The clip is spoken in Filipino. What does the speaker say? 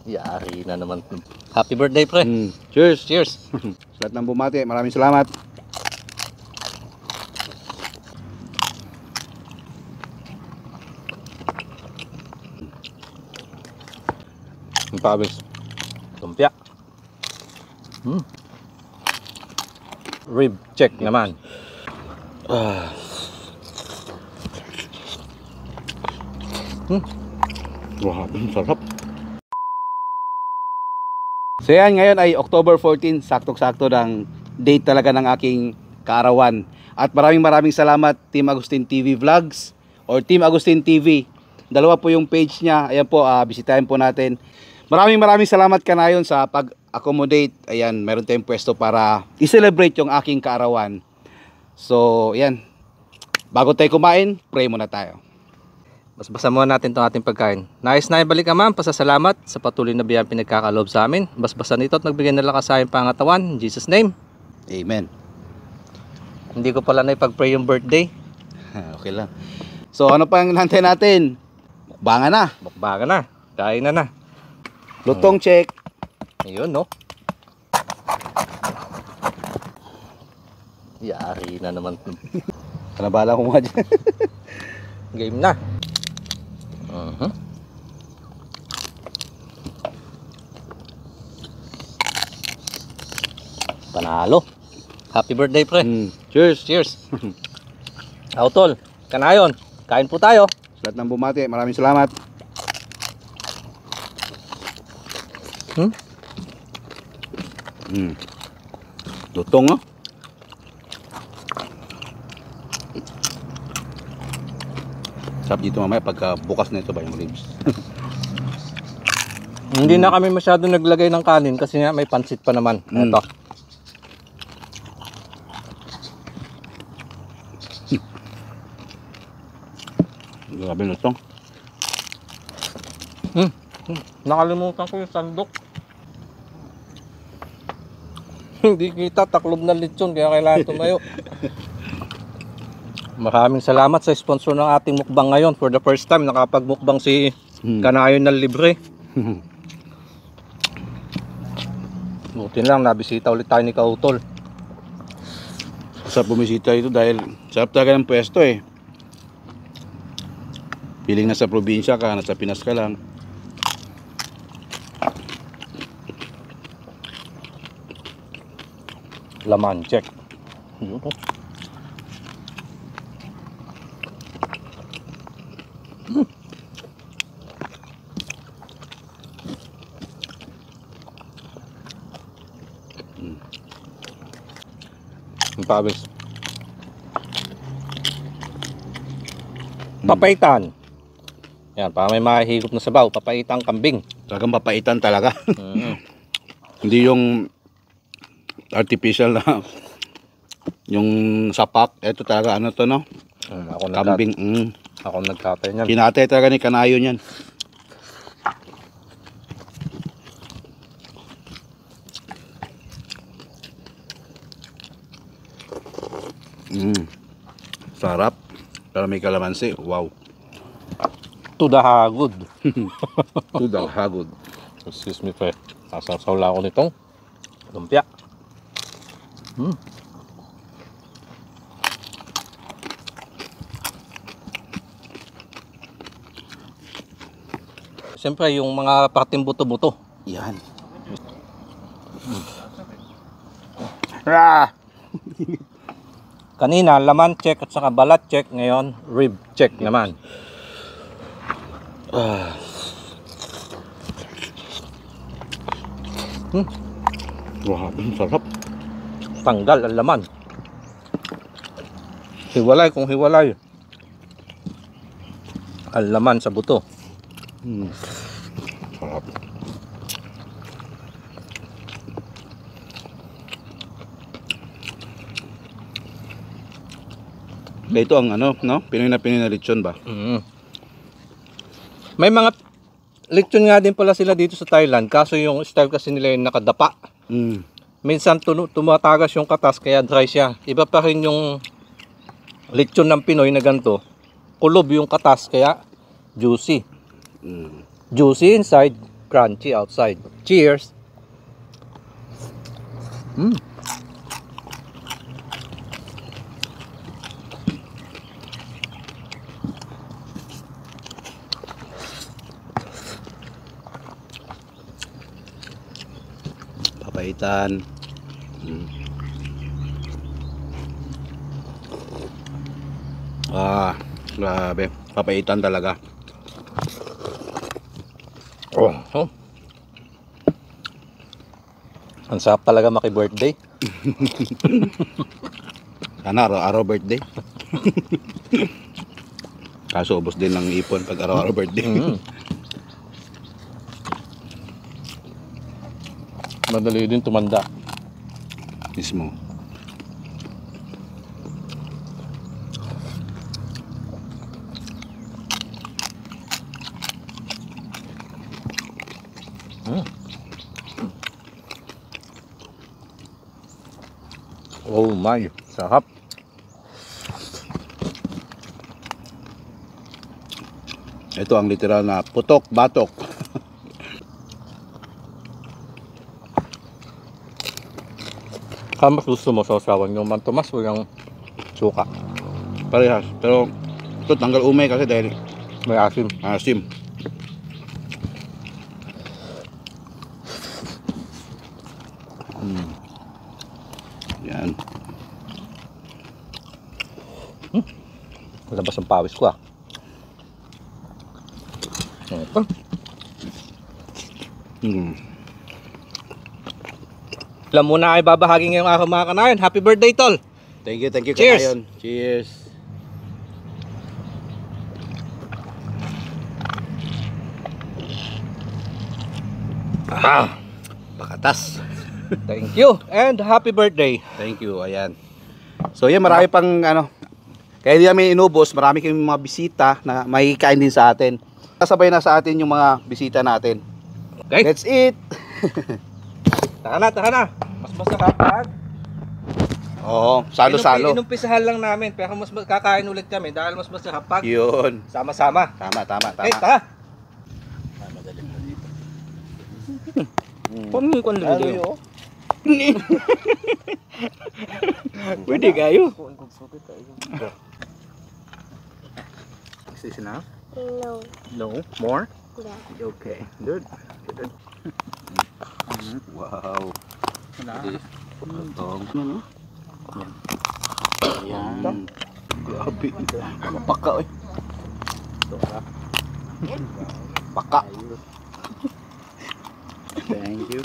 Yari na naman. Happy birthday, pre. Cheers. Cheers. Sa lahat ng bumati, maraming salamat. Ang pabis. Lumpia. Rib check naman. Grabe, sarap. So yan, ngayon ay October 14, saktong-sakto ng date talaga ng aking kaarawan. At maraming salamat Team Agustin TV Vlogs or Team Agustin TV. Dalawa po yung page niya. Ayan po, bisitahin po natin. Maraming salamat Kanayon sa pag-accommodate. Ayan, meron tayong pwesto para i-celebrate yung aking kaarawan. So, ayan. Bago tayo kumain, pray muna tayo. Basbasan muna natin itong ating pagkain. Nais na ibalik Ama, pasasalamat sa patuloy na biyayang pinagkakaloob sa amin. Basbasan ito at nagbigay ng lakas sa aming pangatawan. In Jesus' name. Amen. Hindi ko pala na ipag-pray yung birthday. Okay lang. So, ano pa ang hinantay natin? Mukbangan na. Bukbaga na. Kain na. Lutong check. Ayun, no? Yari na naman. Kanabala ko nga dyan. Game na. Panalo. Happy birthday, pre. Cheers. Cheers. Tol. Kanayon. Kain po tayo. Sa lahat ng bumati, maraming salamat. Lutong, no? Sarap dito mamaya pagka bukas na ito ba yung ribs. Hindi na kami masyado naglagay ng kanin kasi nga may pansit pa naman. Ito. Grabe lutong. Nakalimutan ko yung sandok. Hindi kita, taklob na lechon kaya kailangan tumayo. Maraming salamat sa sponsor ng ating mukbang ngayon. For the first time nakapagmukbang si Kanayon na libre. Buti lang nabisita ulit tayo ni Kautol. Sarap bumisita ito dahil sarap talaga ng pwesto eh. Piling nasa probinsya ka, nasa Pinas ka lang. Laman check. Ang pabis. Papaitan. Yan, para may mahihigop na sabaw. Papaitang kambing. Talagang papaitan talaga. Hindi yung artificial na yung sapak. Ito talaga ano to, no? Kambing. Ako nagkatay niyan. Kinatay talaga ni Kanayon yan. Sarap. Pero may kalamansi. Wow. To the hagod. To the hagod. Excuse me, pre. Sasaw lang ako nitong lumpia. Siyempre, yung mga parting buto-buto. Yan. Kanina, laman check at saka balat check. Ngayon, rib check naman. Grabe, sarap. Tanggal ang laman. Hiwalay kung hiwalay. Ang laman sa buto. Sarap. Ito ang ano, no? Pinoy na lechon ba? May mga lechon nga din pala sila dito sa Thailand. Kaso yung style kasi nila yung nakadapa. Minsan tumatagas yung katas kaya dry siya. Iba pa rin yung lechon ng Pinoy na ganito. Kulob yung katas kaya juicy. Juicy inside, crunchy outside. Cheers! Mm. Papaitan. Grabe. Papaitan talaga. Oh. Ang sarap talaga maki-birthday. Sana araw-araw birthday. Kaso ubos din ng ipon pag araw-araw birthday. Madali din tumanda. Mismo. Oh my, sarap. Ito ang literal na putok batok. Mas gusto mo sausawan yung mantumas o yung suka? Parehas. Pero ito tanggal umay kasi dahil May asim. asim. Yan. Labas ang pawis ko ah. Ito. Alam mo na ay babahagi ngayong araw mga kanayon. Happy birthday, tol! Thank you Cheers! Kanayon. Cheers. Pakatas. Thank you and happy birthday. Thank you. Ayan. So yan, marami pang ano. Kaya di namin inubos, marami kaming mga bisita na makikain din sa atin. Kasabay na sa atin yung mga bisita natin. Okay? Let's eat. Taka na. Mas masarap ha. Oo, salo-salo. Inumpisahan lang namin pero mas kakain ulit kami dahil mas masarap pag Yun. sama-sama. Tama. Eh, tara. Paano yung kanila dito? Pwede kayo. Is this enough? No. No? More? Yeah. Okay. Good. Wow. Totong. Yan. Grabe. Paka eh. Paka. Thank you.